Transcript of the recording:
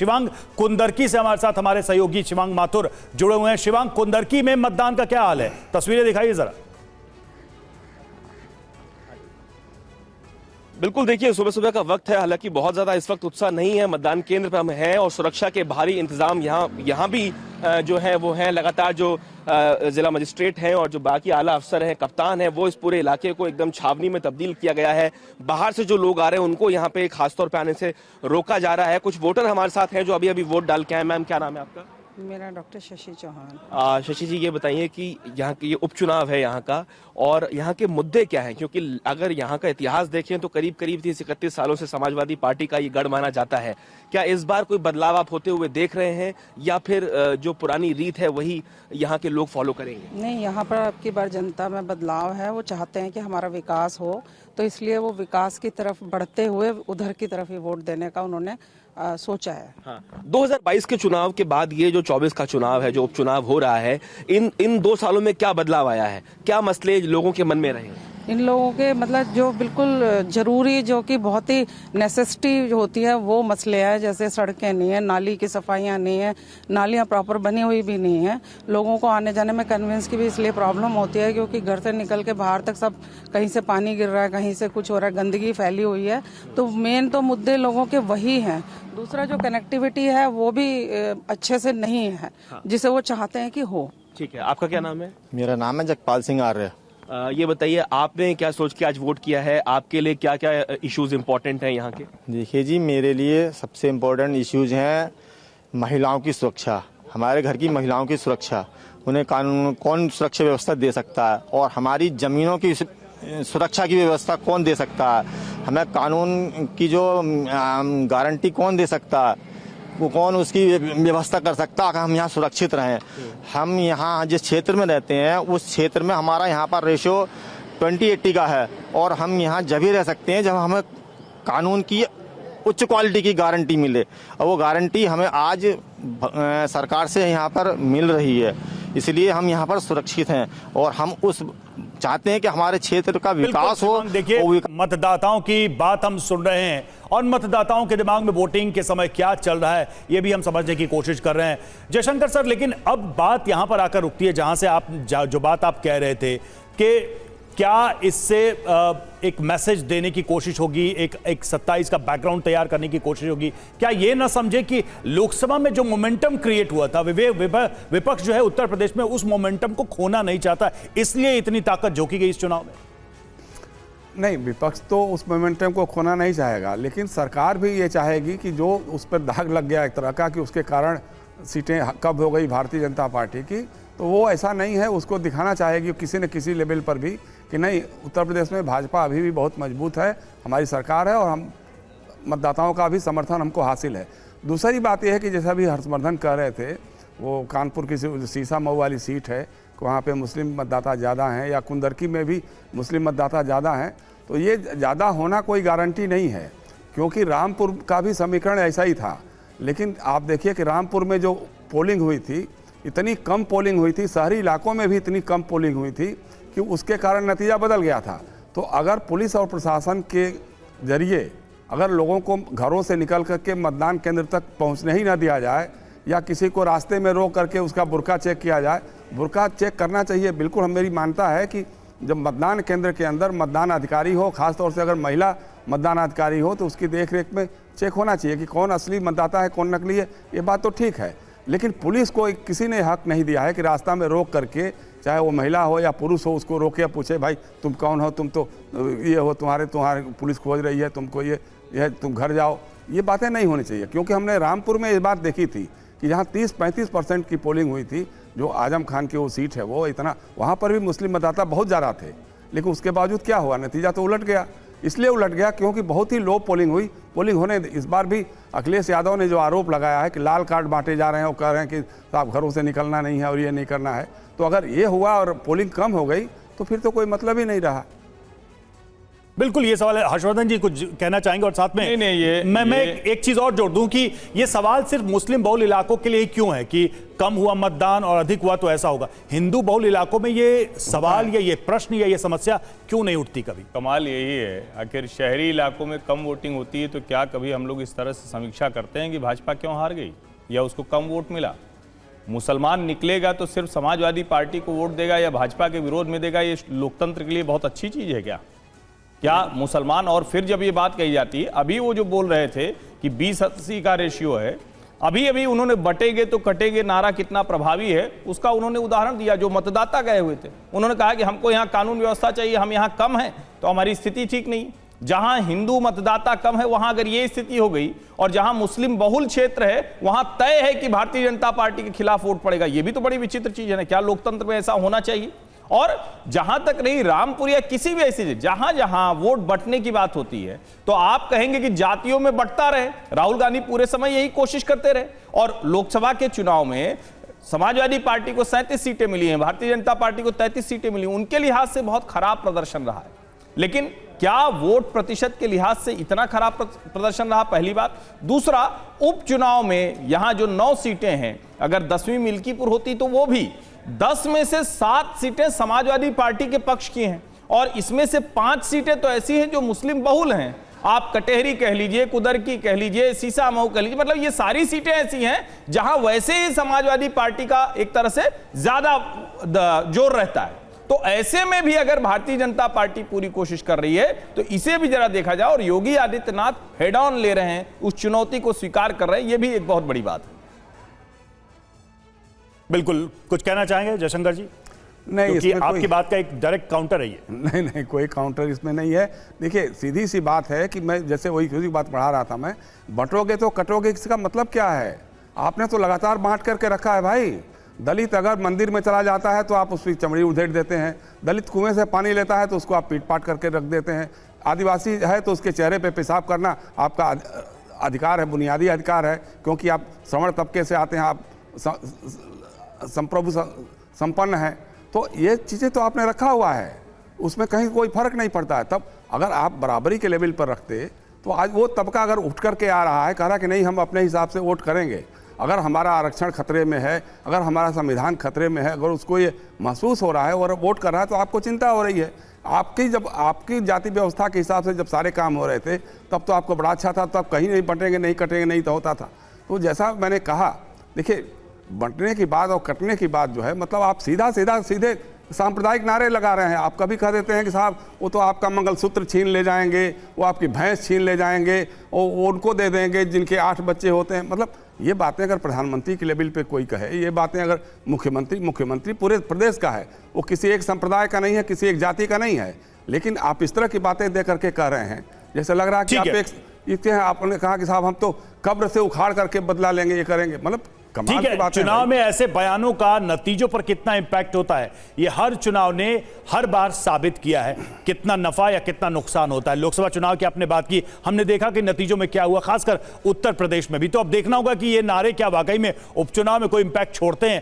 शिवांग कुंदरकी से हमारे साथ हमारे सहयोगी शिवांग माथुर जुड़े हुए हैं। शिवांग, कुंदरकी में मतदान का क्या हाल है, तस्वीरें दिखाइए जरा। बिल्कुल, देखिए सुबह सुबह का वक्त है, हालांकि बहुत ज्यादा इस वक्त उत्साह नहीं है। मतदान केंद्र पर हम हैं और सुरक्षा के भारी इंतजाम यहाँ भी जो है वो है। लगातार जो जिला मजिस्ट्रेट हैं और जो बाकी आला अफसर हैं, कप्तान हैं, वो इस पूरे इलाके को एकदम छावनी में तब्दील किया गया है। बाहर से जो लोग आ रहे हैं उनको यहाँ पे खासतौर पर आने से रोका जा रहा है। कुछ वोटर हमारे साथ हैं जो अभी अभी वोट डाल के आए। मैम, क्या नाम है आपका? मेरा डॉक्टर शशि चौहान। शशि जी, ये बताइए कि यहाँ के ये उपचुनाव है यहाँ का, और यहाँ के मुद्दे क्या हैं? क्योंकि अगर यहाँ का इतिहास देखें तो करीब करीब 30-31 सालों से समाजवादी पार्टी का ये गढ़ माना जाता है। क्या इस बार कोई बदलाव आप होते हुए देख रहे हैं, या फिर जो पुरानी रीत है वही यहाँ के लोग फॉलो करेंगे? नहीं, यहाँ पर अब की बार जनता में बदलाव है। वो चाहते हैं कि हमारा विकास हो, तो इसलिए वो विकास की तरफ बढ़ते हुए उधर की तरफ ही वोट देने का उन्होंने सोचा है। हाँ, 2022 के चुनाव के बाद ये जो 24 का चुनाव है, जो उपचुनाव हो रहा है, इन 2 सालों में क्या बदलाव आया है? क्या मसले लोगों के मन में रहे? इन लोगों के मतलब जो बिल्कुल जरूरी, जो कि बहुत ही नेसेसिटी होती है, वो मसले हैं। जैसे सड़कें नहीं है, नाली की सफाइयाँ नहीं है, नालियाँ प्रॉपर बनी हुई भी नहीं है। लोगों को आने जाने में कन्वेंस की भी इसलिए प्रॉब्लम होती है क्योंकि घर से निकल के बाहर तक सब कहीं से पानी गिर रहा है, कहीं से कुछ हो रहा है, गंदगी फैली हुई है। तो मेन तो मुद्दे लोगों के वही हैं। दूसरा जो कनेक्टिविटी है वो भी अच्छे से नहीं है, जिसे वो चाहते हैं कि हो। ठीक है, आपका क्या नाम है? मेरा नाम है जगपाल सिंह आर्य। ये बताइए, आपने क्या सोच के आज वोट किया है? आपके लिए क्या क्या इश्यूज इम्पोर्टेंट हैं यहाँ के? देखिए जी, मेरे लिए सबसे इम्पोर्टेंट इश्यूज हैं महिलाओं की सुरक्षा, हमारे घर की महिलाओं की सुरक्षा। उन्हें कानून कौन सुरक्षा व्यवस्था दे सकता है, और हमारी ज़मीनों की सुरक्षा की व्यवस्था कौन दे सकता है, हमें कानून की जो गारंटी कौन दे सकता है, वो कौन उसकी व्यवस्था कर सकता है कि हम यहाँ सुरक्षित रहें। हम यहाँ जिस क्षेत्र में रहते हैं उस क्षेत्र में हमारा यहाँ पर रेशो 20-80 का है, और हम यहाँ जब ही रह सकते हैं जब हमें कानून की उच्च क्वालिटी की गारंटी मिले, और वो गारंटी हमें आज सरकार से यहाँ पर मिल रही है। इसलिए हम यहाँ पर सुरक्षित हैं और हम उस चाहते हैं कि हमारे क्षेत्र का विकास हो। देखिए, मतदाताओं की बात हम सुन रहे हैं और मतदाताओं के दिमाग में वोटिंग के समय क्या चल रहा है ये भी हम समझने की कोशिश कर रहे हैं, जयशंकर सर। लेकिन अब बात यहां पर आकर रुकती है जहां से आप जो बात आप कह रहे थे कि क्या इससे एक मैसेज देने की कोशिश होगी, एक 27 का बैकग्राउंड तैयार करने की कोशिश होगी। क्या ये ना समझे कि लोकसभा में जो मोमेंटम क्रिएट हुआ था, विपक्ष जो है उत्तर प्रदेश में उस मोमेंटम को खोना नहीं चाहता, इसलिए इतनी ताकत झोंकी गई इस चुनाव में? नहीं, विपक्ष तो उस मोमेंटम को खोना नहीं चाहेगा, लेकिन सरकार भी ये चाहेगी कि जो उस पर दाग लग गया एक तरह का कि उसके कारण सीटें कब हो गई भारतीय जनता पार्टी की, तो वो ऐसा नहीं है। उसको दिखाना चाहेगी किसी न किसी लेवल पर भी कि नहीं, उत्तर प्रदेश में भाजपा अभी भी बहुत मजबूत है, हमारी सरकार है और हम मतदाताओं का भी समर्थन हमको हासिल है। दूसरी बात यह है कि जैसा भी हर्षवर्धन कह रहे थे, वो कानपुर की सीसा मऊ वाली सीट है, वहाँ पे मुस्लिम मतदाता ज़्यादा हैं, या कुंदरकी में भी मुस्लिम मतदाता ज़्यादा हैं, तो ये ज़्यादा होना कोई गारंटी नहीं है, क्योंकि रामपुर का भी समीकरण ऐसा ही था। लेकिन आप देखिए कि रामपुर में जो पोलिंग हुई थी, इतनी कम पोलिंग हुई थी, शहरी इलाकों में भी इतनी कम पोलिंग हुई थी कि उसके कारण नतीजा बदल गया था। तो अगर पुलिस और प्रशासन के जरिए अगर लोगों को घरों से निकल करके मतदान केंद्र तक पहुंचने ही ना दिया जाए, या किसी को रास्ते में रोक करके उसका बुर्का चेक किया जाए, बुर्का चेक करना चाहिए बिल्कुल। मेरी मानता है कि जब मतदान केंद्र के अंदर मतदान अधिकारी हो, खासतौर से अगर महिला मतदान अधिकारी हो, तो उसकी देख रेख में चेक होना चाहिए कि कौन असली मतदाता है, कौन नकली है। ये बात तो ठीक है, लेकिन पुलिस को किसी ने हक नहीं दिया है कि रास्ता में रोक करके, चाहे वो महिला हो या पुरुष हो, उसको रोके पूछे भाई तुम कौन हो, तुम तो ये हो, तुम्हारे पुलिस खोज रही है तुमको, ये तुम घर जाओ। ये बातें नहीं होनी चाहिए, क्योंकि हमने रामपुर में ये बात देखी थी कि जहाँ 30-35% की पोलिंग हुई थी, जो आजम खान की वो सीट है, वो इतना, वहाँ पर भी मुस्लिम मतदाता बहुत ज़्यादा थे, लेकिन उसके बावजूद क्या हुआ, नतीजा तो उलट गया। इसलिए उलट गया क्योंकि बहुत ही लो पोलिंग हुई। पोलिंग होने इस बार भी अखिलेश यादव ने जो आरोप लगाया है कि लाल कार्ड बांटे जा रहे हैं, वो कह रहे हैं कि साहब घरों से निकलना नहीं है और ये नहीं करना है, तो अगर ये हुआ और पोलिंग कम हो गई तो फिर तो कोई मतलब ही नहीं रहा। बिल्कुल ये सवाल है। हर्षवर्धन जी कुछ कहना चाहेंगे? और साथ में मैं एक चीज और जोड़ दूं कि ये सवाल सिर्फ मुस्लिम बहुल इलाकों के लिए क्यों है कि कम हुआ मतदान और अधिक हुआ तो ऐसा होगा, हिंदू बहुल इलाकों में ये सवाल या ये प्रश्न या ये समस्या क्यों नहीं उठती कभी? कमाल यही है, आखिर शहरी इलाकों में कम वोटिंग होती है तो क्या कभी हम लोग इस तरह से समीक्षा करते हैं कि भाजपा क्यों हार गई या उसको कम वोट मिला? मुसलमान निकलेगा तो सिर्फ समाजवादी पार्टी को वोट देगा या भाजपा के विरोध में देगा? ये लोकतंत्र के लिए बहुत अच्छी चीज है क्या मुसलमान? और फिर जब ये बात कही जाती है, अभी वो जो बोल रहे थे कि 20-80 का रेशियो है, अभी उन्होंने बटेंगे तो कटेंगे नारा कितना प्रभावी है उसका उन्होंने उदाहरण दिया। जो मतदाता गए हुए थे उन्होंने कहा कि हमको यहाँ कानून व्यवस्था चाहिए, हम यहाँ कम हैं तो हमारी स्थिति ठीक नहीं। जहां हिंदू मतदाता कम है वहां अगर ये स्थिति हो गई और जहां मुस्लिम बहुल क्षेत्र है वहां तय है कि भारतीय जनता पार्टी के खिलाफ वोट पड़ेगा, ये भी तो बड़ी विचित्र चीज है ना। क्या लोकतंत्र में ऐसा होना चाहिए? और जहां तक रही रामपुर या किसी भी ऐसी जहां जहां वोट बंटने की बात होती है तो आप कहेंगे कि जातियों में बंटता रहे। राहुल गांधी पूरे समय यही कोशिश करते रहे और लोकसभा के चुनाव में समाजवादी पार्टी को 37 सीटें मिली हैं, भारतीय जनता पार्टी को 33 सीटें मिली। उनके लिहाज से बहुत खराब प्रदर्शन रहा है, लेकिन क्या वोट प्रतिशत के लिहाज से इतना खराब प्रदर्शन रहा? पहली बात। दूसरा, उपचुनाव में यहां जो 9 सीटें हैं, अगर 10वीं मिल्कीपुर होती तो वो भी 10 में से 7 सीटें समाजवादी पार्टी के पक्ष की हैं और इसमें से 5 सीटें तो ऐसी हैं जो मुस्लिम बहुल हैं। आप कटेहरी कह लीजिए, कुदरकी कह लीजिए, सीसामऊ कह लीजिए, मतलब ये सारी सीटें ऐसी हैं जहां वैसे ही समाजवादी पार्टी का एक तरह से ज्यादा जोर रहता है। तो ऐसे में भी अगर भारतीय जनता पार्टी पूरी कोशिश कर रही है तो इसे भी जरा देखा जाए। और योगी आदित्यनाथ हेड ऑन ले रहे हैं, उस चुनौती को स्वीकार कर रहे हैं, यह भी एक बहुत बड़ी बात है। बिल्कुल, कुछ कहना चाहेंगे जयशंकर जी? नहीं, इसमें आपकी बात का एक डायरेक्ट काउंटर है ये। नहीं, कोई काउंटर इसमें नहीं है। देखिए, सीधी सी बात है कि मैं जैसे वही बात पढ़ा रहा था मैं, बंटोगे तो कटोगे, इसका मतलब क्या है? आपने तो लगातार बांट करके रखा है भाई। दलित अगर मंदिर में चला जाता है तो आप उसकी चमड़ी उधेड़ देते हैं, दलित कुएं से पानी लेता है तो उसको आप पीट पाट करके रख देते हैं, आदिवासी है तो उसके चेहरे पे पेशाब करना आपका अधिकार है, बुनियादी अधिकार है, क्योंकि आप श्रवण तबके से आते हैं, आप संप्रभु संपन्न हैं, तो ये चीज़ें तो आपने रखा हुआ है, उसमें कहीं कोई फर्क नहीं पड़ता है। तब अगर आप बराबरी के लेवल पर रखते तो आज वो तबका अगर उठ करके आ रहा है, कह रहा कि नहीं हम अपने हिसाब से वोट करेंगे, अगर हमारा आरक्षण खतरे में है, अगर हमारा संविधान खतरे में है, अगर उसको ये महसूस हो रहा है और वोट कर रहा है तो आपको चिंता हो रही है। जब आपकी जाति व्यवस्था के हिसाब से जब सारे काम हो रहे थे तब तो आपको बड़ा अच्छा था, तब कहीं नहीं बंटेंगे, नहीं कटेंगे, नहीं तो होता था। तो जैसा मैंने कहा, देखिए, बंटने की बात और कटने की बात जो है, मतलब आप सीधे सांप्रदायिक नारे लगा रहे हैं। आप कभी कह देते हैं कि साहब वो तो आपका मंगलसूत्र छीन ले जाएंगे, वो आपकी भैंस छीन ले जाएंगे, वो उनको दे देंगे जिनके 8 बच्चे होते हैं। मतलब ये बातें अगर प्रधानमंत्री के लेवल पे कोई कहे, ये बातें अगर मुख्यमंत्री पूरे प्रदेश का है, वो किसी एक संप्रदाय का नहीं है, किसी एक जाति का नहीं है, लेकिन आप इस तरह की बातें दे करके कह रहे हैं, जैसे लग रहा है कि आपने कहा कि साहब हम तो कब्र से उखाड़ करके बदला लेंगे, ये करेंगे। मतलब ठीक है, चुनाव में ऐसे बयानों का नतीजों पर कितना इंपैक्ट होता है ये हर चुनाव ने हर बार साबित किया है, कितना नफा या कितना नुकसान होता है। लोकसभा चुनाव की आपने बात की, हमने देखा कि नतीजों में क्या हुआ, खासकर उत्तर प्रदेश में भी। तो अब देखना होगा कि ये नारे क्या वाकई में उपचुनाव में कोई इंपैक्ट छोड़ते हैं